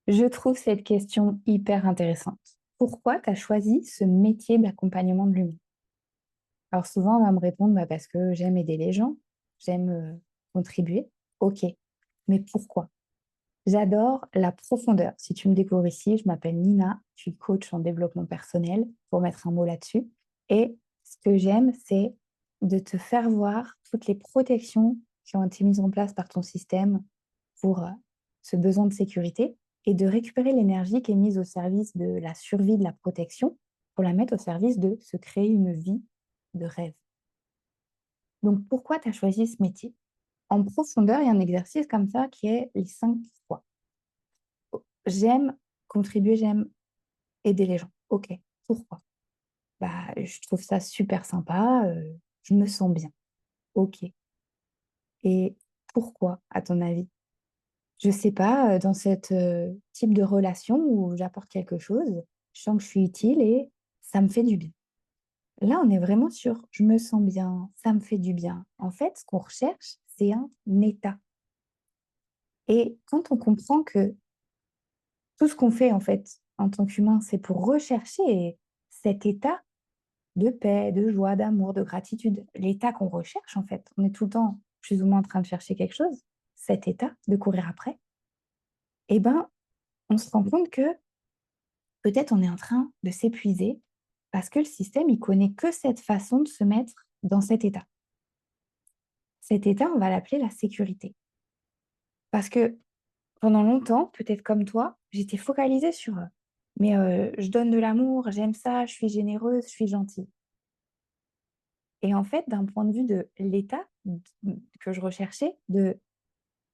Je trouve cette question hyper intéressante. Pourquoi tu as choisi ce métier d'accompagnement de l'humain? Alors souvent, on va me répondre bah, parce que j'aime aider les gens, j'aime contribuer. Ok, mais pourquoi? J'adore la profondeur. Si tu me découvres ici, je m'appelle Nina, je suis coach en développement personnel, pour mettre un mot là-dessus. Et ce que j'aime, c'est de te faire voir toutes les protections qui ont été mises en place par ton système pour ce besoin de sécurité et de récupérer l'énergie qui est mise au service de la survie, de la protection, pour la mettre au service de se créer une vie de rêve. Donc, pourquoi tu as choisi ce métier? En profondeur, il y a un exercice comme ça qui est les 5 pourquoi. J'aime contribuer, j'aime aider les gens. Ok, pourquoi? Bah, je trouve ça super sympa, je me sens bien. Ok. Et pourquoi, à ton avis? Je sais pas, dans cette, type de relation où j'apporte quelque chose, je sens que je suis utile et ça me fait du bien. Là, on est vraiment sur: «Je me sens bien, ça me fait du bien». En fait, ce qu'on recherche, c'est un état et quand on comprend que tout ce qu'on fait, en fait, en tant qu'humain, c'est pour rechercher cet état de paix, de joie, d'amour, de gratitude, l'état qu'on recherche, en fait. On est tout le temps plus ou moins en train de chercher quelque chose, cet état, de courir après et ben, on se rend compte que peut-être on est en train de s'épuiser parce que le système, il connaît que cette façon de se mettre dans cet état. Cet état, on va l'appeler la sécurité. Parce que pendant longtemps, peut-être comme toi, j'étais focalisée sur mais je donne de l'amour, j'aime ça, je suis généreuse, je suis gentille. Et en fait, d'un point de vue de l'état que je recherchais, de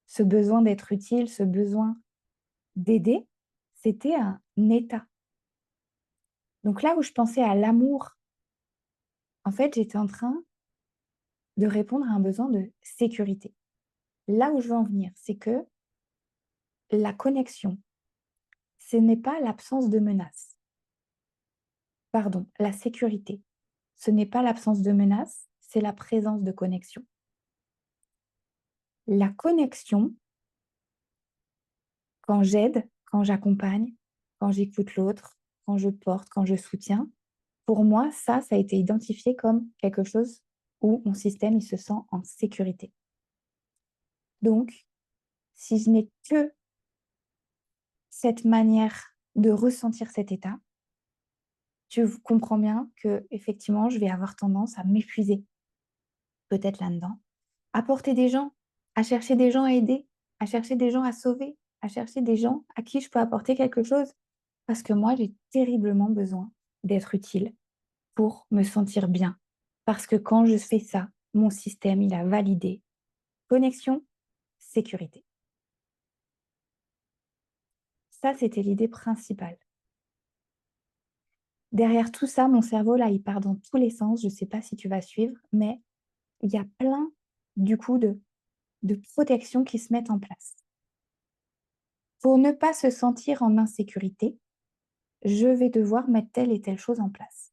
ce besoin d'être utile, ce besoin d'aider, c'était un état. Donc là où je pensais à l'amour, en fait, j'étais en train de répondre à un besoin de sécurité. Là où je veux en venir, c'est que la connexion, ce n'est pas l'absence de menace. Pardon, la sécurité, ce n'est pas l'absence de menace, c'est la présence de connexion. La connexion, quand j'aide, quand j'accompagne, quand j'écoute l'autre, quand je porte, quand je soutiens, pour moi, ça a été identifié comme quelque chose où mon système, il se sent en sécurité. Donc, si je n'ai que cette manière de ressentir cet état, tu comprends bien que effectivement, je vais avoir tendance à m'épuiser, peut-être là-dedans, à porter des gens, à chercher des gens à aider, à chercher des gens à sauver, à chercher des gens à qui je peux apporter quelque chose. Parce que moi, j'ai terriblement besoin d'être utile pour me sentir bien. Parce que quand je fais ça, mon système, il a validé connexion, sécurité. Ça, c'était l'idée principale. Derrière tout ça, mon cerveau, là, il part dans tous les sens. Je ne sais pas si tu vas suivre, mais il y a plein, du coup, de protections qui se mettent en place. Pour ne pas se sentir en insécurité, je vais devoir mettre telle et telle chose en place.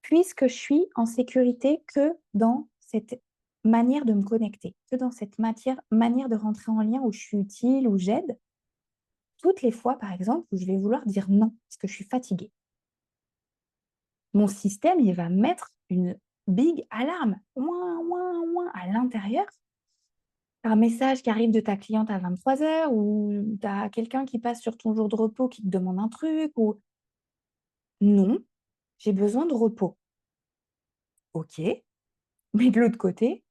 Puisque je suis en sécurité que dans cette manière de me connecter, que dans cette manière de rentrer en lien où je suis utile, où j'aide, toutes les fois, par exemple, où je vais vouloir dire non parce que je suis fatiguée. Mon système, il va mettre une big alarme, ouin, ouin, ouin, à l'intérieur. Un message qui arrive de ta cliente à 23 heures ou tu as quelqu'un qui passe sur ton jour de repos qui te demande un truc ou non, j'ai besoin de repos. OK, mais de l'autre côté,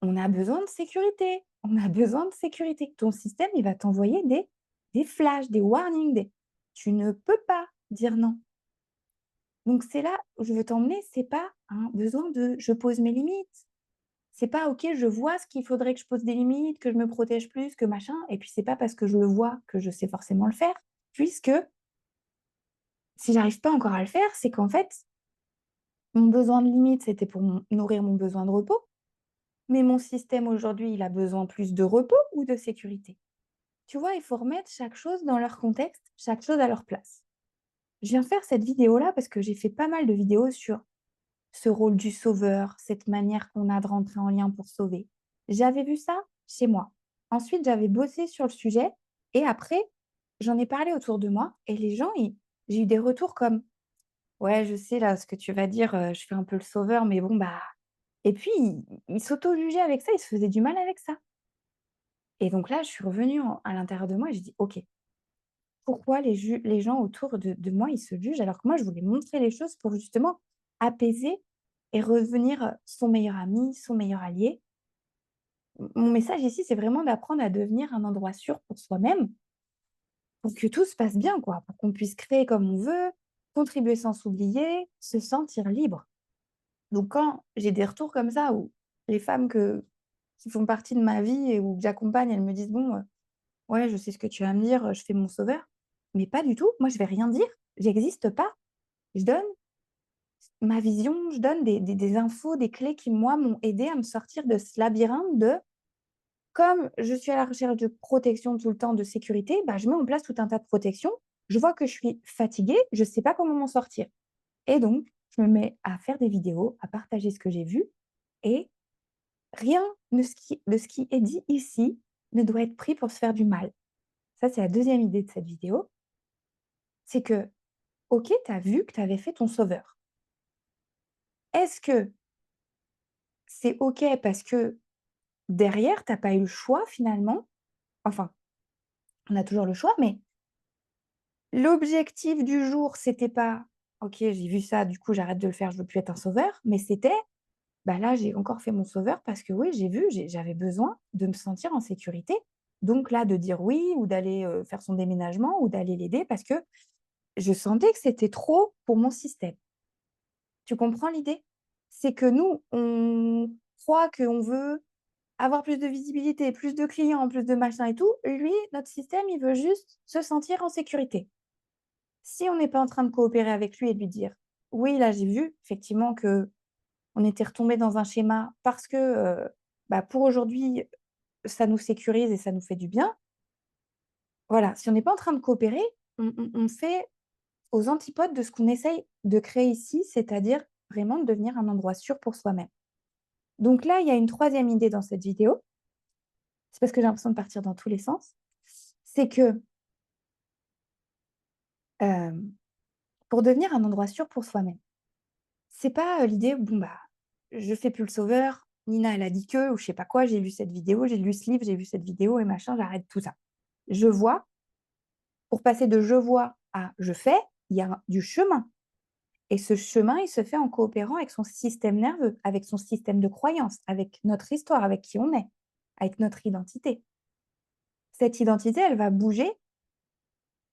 on a besoin de sécurité. On a besoin de sécurité. Ton système, il va t'envoyer des flashs, des warnings, des tu ne peux pas dire non. Donc c'est là où je veux t'emmener, c'est pas un besoin de je pose mes limites. C'est pas OK, je vois ce qu'il faudrait que je pose des limites, que je me protège plus, que machin et puis c'est pas parce que je le vois que je sais forcément le faire, puisque si j'arrive pas encore à le faire, c'est qu'en fait, mon besoin de limite, c'était pour nourrir mon besoin de repos, mais mon système aujourd'hui, il a besoin plus de repos ou de sécurité? Tu vois, il faut remettre chaque chose dans leur contexte, chaque chose à leur place. Je viens faire cette vidéo-là parce que j'ai fait pas mal de vidéos sur ce rôle du sauveur, cette manière qu'on a de rentrer en lien pour sauver. J'avais vu ça chez moi. Ensuite, j'avais bossé sur le sujet et après, j'en ai parlé autour de moi et les gens, ils j'ai eu des retours comme: «Ouais, je sais là ce que tu vas dire, je fais un peu le sauveur, mais bon, bah» et puis ils s'auto-jugeaient avec ça, ils se faisaient du mal avec ça et donc là, je suis revenue en à l'intérieur de moi et j'ai dit: «OK, pourquoi les gens autour de moi, ils se jugent alors que moi, je voulais montrer les choses pour justement apaiser et revenir, son meilleur ami, son meilleur allié». Mon message ici, c'est vraiment d'apprendre à devenir un endroit sûr pour soi-même, pour que tout se passe bien, quoi, pour qu'on puisse créer comme on veut, contribuer sans s'oublier, se sentir libre. Donc quand j'ai des retours comme ça où les femmes qui font partie de ma vie et ou que j'accompagne, elles me disent: «Bon, ouais, je sais ce que tu vas me dire, je fais mon sauveur». Mais pas du tout, moi je vais rien dire, j'existe pas. Je donne ma vision, je donne des infos, des clés qui, moi, m'ont aidé à me sortir de ce labyrinthe de comme je suis à la recherche de protection tout le temps, de sécurité, bah, je mets en place tout un tas de protections. Je vois que je suis fatiguée, je ne sais pas comment m'en sortir et donc je me mets à faire des vidéos, à partager ce que j'ai vu et rien de ce qui est dit ici ne doit être pris pour se faire du mal. Ça, c'est la deuxième idée de cette vidéo, c'est que, OK, tu as vu que tu avais fait ton sauveur. Est-ce que c'est OK parce que derrière, tu as pas eu le choix finalement? Enfin, on a toujours le choix, mais l'objectif du jour, c'était pas: «OK, j'ai vu ça, du coup, j'arrête de le faire, je veux plus être un sauveur», mais c'était: «Bah, là, j'ai encore fait mon sauveur parce que oui, j'ai vu, j'avais besoin de me sentir en sécurité». Donc là, de dire oui ou d'aller, faire son déménagement ou d'aller l'aider parce que je sentais que c'était trop pour mon système. Tu comprends l'idée? C'est que nous, on croit qu'on veut avoir plus de visibilité, plus de clients, plus de machin et tout. Lui, notre système, il veut juste se sentir en sécurité. Si on n'est pas en train de coopérer avec lui et de lui dire: «Oui, là, j'ai vu effectivement que on était retombé dans un schéma parce que, bah, pour aujourd'hui, ça nous sécurise et ça nous fait du bien». Voilà, si on n'est pas en train de coopérer, on fait aux antipodes de ce qu'on essaye de créer ici, c'est-à-dire vraiment de devenir un endroit sûr pour soi-même. Donc là, il y a une troisième idée dans cette vidéo, c'est parce que j'ai l'impression de partir dans tous les sens, c'est que, hem, pour devenir un endroit sûr pour soi-même, c'est pas, l'idée, bon, bah, je fais plus le sauveur, Nina elle a dit que ou je sais pas quoi, j'ai lu cette vidéo, j'ai lu ce livre, j'ai vu cette vidéo et machin, j'arrête tout ça. Je vois, pour passer de je vois à je fais, il y a du chemin et ce chemin, il se fait en coopérant avec son système nerveux, avec son système de croyance, avec notre histoire, avec qui on est, avec notre identité. Cette identité, elle va bouger,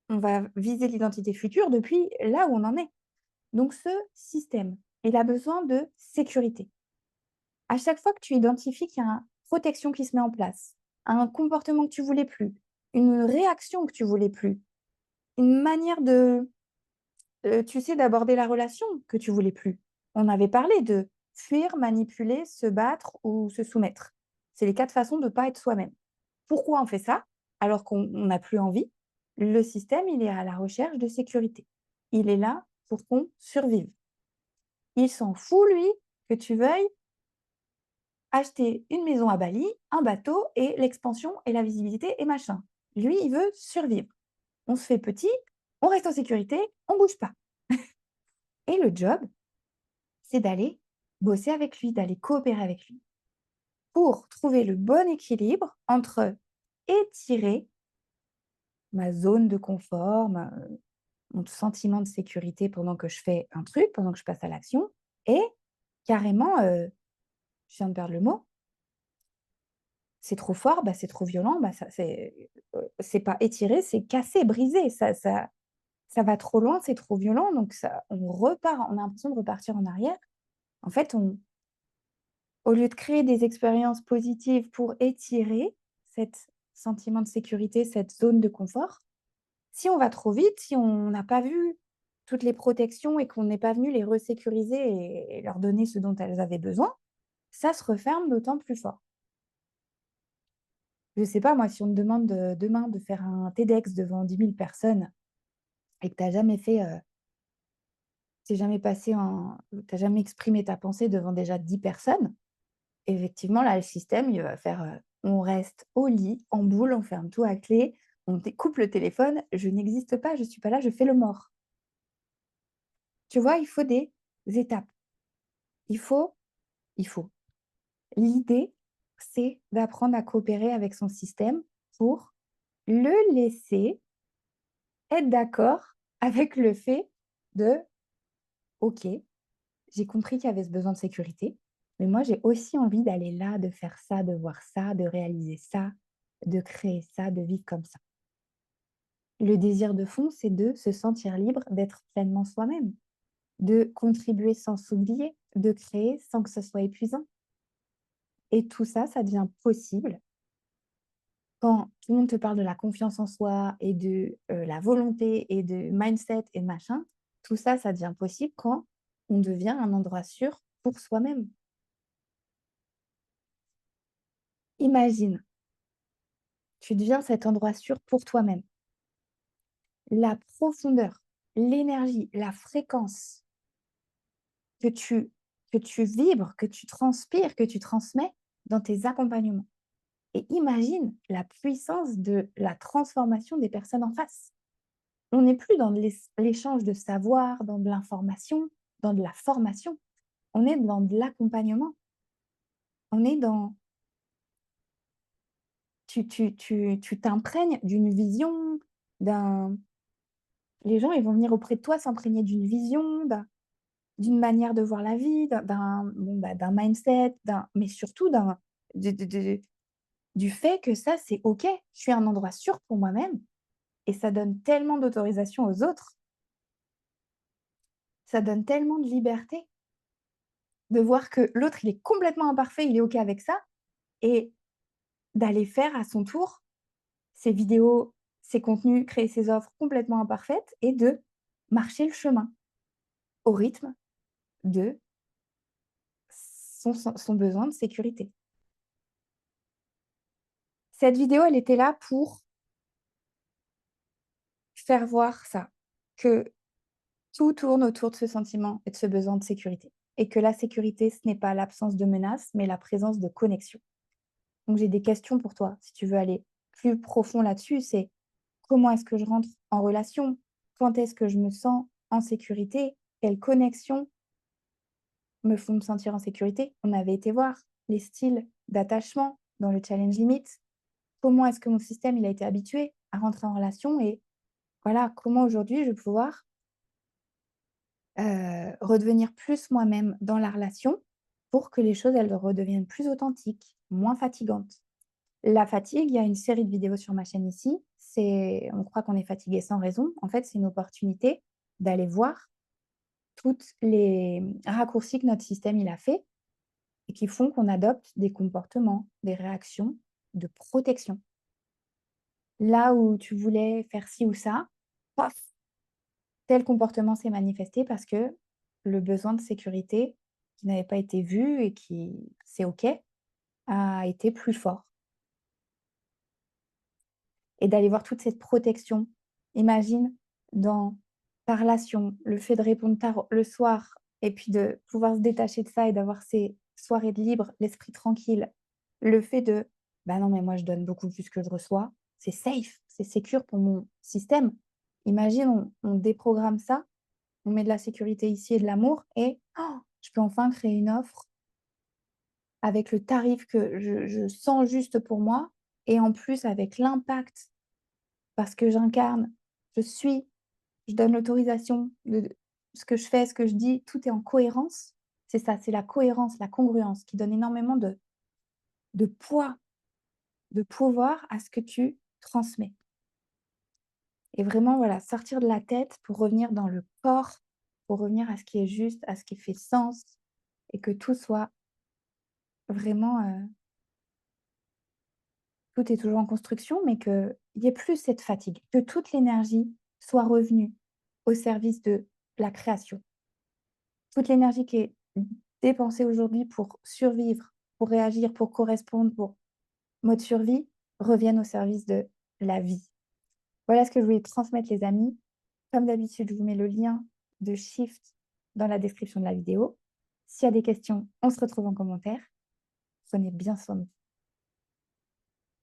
on va viser l'identité future depuis là où on en est. Donc ce système, il a besoin de sécurité. À chaque fois que tu identifies qu'il y a une protection qui se met en place, un comportement que tu voulais plus, une réaction que tu voulais plus, une manière de, tu sais, d'aborder la relation que tu voulais plus. On avait parlé de fuir, manipuler, se battre ou se soumettre. C'est les 4 façons de ne pas être soi-même. Pourquoi on fait ça alors qu'on n'a plus envie? Le système, il est à la recherche de sécurité. Il est là pour qu'on survive. Il s'en fout, lui, que tu veuilles acheter une maison à Bali, un bateau et l'expansion et la visibilité et machin. Lui, il veut survivre. On se fait petit, on reste en sécurité, on bouge pas. Et le job, c'est d'aller bosser avec lui, d'aller coopérer avec lui pour trouver le bon équilibre entre étirer ma zone de confort, mon sentiment de sécurité pendant que je fais un truc, pendant que je passe à l'action et carrément, je viens de perdre le mot, c'est trop fort, bah, c'est trop violent, bah, ça c'est pas étirer, c'est casser, briser, ça va trop loin, c'est trop violent, donc ça on repart, on a l'impression de repartir en arrière. En fait, on au lieu de créer des expériences positives pour étirer cet sentiment de sécurité, cette zone de confort, si on va trop vite, si on n'a pas vu toutes les protections et qu'on n'est pas venu les resécuriser et leur donner ce dont elles avaient besoin, ça se referme d'autant plus fort. Je sais pas moi, si on te demande demain de faire un TEDx devant 10 000 personnes et que tu as jamais fait, tu jamais passé en tu jamais exprimé ta pensée devant déjà 10 personnes, effectivement là, le système, il va faire, on reste au lit, en boule, on ferme tout à clé, on coupe le téléphone, je n'existe pas, je suis pas là, je fais le mort. Tu vois, il faut des étapes. Il faut il faut. L'idée, c'est d'apprendre à coopérer avec son système pour le laisser être d'accord avec le fait de: «OK, j'ai compris qu'il y avait ce besoin de sécurité, mais moi j'ai aussi envie d'aller là, de faire ça, de voir ça, de réaliser ça, de créer ça, de vivre comme ça». Le désir de fond, c'est de se sentir libre d'être pleinement soi-même, de contribuer sans s'oublier, de créer sans que ce soit épuisant. Et tout ça, ça devient possible quand tout le monde te parle de la confiance en soi et de, la volonté et de mindset et de machin. Tout ça, ça devient possible quand on devient un endroit sûr pour soi-même. Imagine, tu deviens cet endroit sûr pour toi-même. La profondeur, l'énergie, la fréquence que tu vibres, que tu transpires, que tu transmets dans tes accompagnements. Et imagine la puissance de la transformation des personnes en face. On n'est plus dans de l'échange de savoir, dans de l'information, dans de la formation. On est dans de l'accompagnement. On est dans tu t'imprègnes d'une vision, d'un les gens, ils vont venir auprès de toi s'imprégner d'une vision, d'une manière de voir la vie, d'un mindset, mais surtout de du fait que ça, c'est OK. Je suis un endroit sûr pour moi-même et ça donne tellement d'autorisation aux autres. Ça donne tellement de liberté de voir que l'autre, il est complètement imparfait, il est OK avec ça et d'aller faire à son tour ses vidéos, ses contenus, créer ses offres complètement imparfaites et de marcher le chemin au rythme de son besoin de sécurité. Cette vidéo, elle était là pour faire voir ça, que tout tourne autour de ce sentiment et de ce besoin de sécurité et que la sécurité, ce n'est pas l'absence de menace, mais la présence de connexion. Donc j'ai des questions pour toi, si tu veux aller plus profond là-dessus, c'est: comment est-ce que je rentre en relation? Quand est-ce que je me sens en sécurité? Quelles connexions me font me sentir en sécurité? On avait été voir les styles d'attachement dans le challenge limite. Comment est-ce que mon système, il a été habitué à rentrer en relation et voilà, comment aujourd'hui je vais pouvoir, redevenir plus moi-même dans la relation pour que les choses, elles redeviennent plus authentiques, moins fatigantes. La fatigue, il y a une série de vidéos sur ma chaîne ici, c'est on croit qu'on est fatigué sans raison. En fait, c'est une opportunité d'aller voir toutes les raccourcis que notre système, il a fait et qui font qu'on adopte des comportements, des réactions de protection. Là où tu voulais faire ci ou ça, paf, tel comportement s'est manifesté parce que le besoin de sécurité qui n'avait pas été vu et qui c'est OK, a été plus fort. Et d'aller voir toute cette protection. Imagine dans ta relation, le fait de répondre tard le soir et puis de pouvoir se détacher de ça et d'avoir ces soirées de libre, l'esprit tranquille. Le fait de: «Bah, non, mais moi je donne beaucoup plus que je reçois». C'est safe, c'est sécure pour mon système. Imagine, on déprogramme ça, on met de la sécurité ici et de l'amour et je peux enfin créer une offre avec le tarif que je sens juste pour moi et en plus avec l'impact parce que j'incarne, je suis, je donne l'autorisation de ce que je fais, ce que je dis, tout est en cohérence. C'est ça, c'est la cohérence, la congruence qui donne énormément de poids, de pouvoir à ce que tu transmets. Et vraiment, voilà, sortir de la tête pour revenir dans le corps, pour revenir à ce qui est juste, à ce qui fait sens et que tout soit vraiment, tout est toujours en construction, mais qu'il y ait plus cette fatigue, que toute l'énergie soit revenue au service de la création. Toute l'énergie qui est dépensée aujourd'hui pour survivre, pour réagir, pour correspondre, pour mode survie, revienne au service de la vie. Voilà ce que je voulais transmettre les amis. Comme d'habitude, je vous mets le lien de Shift dans la description de la vidéo. S'il y a des questions, on se retrouve en commentaire. Prenez bien soin de vous.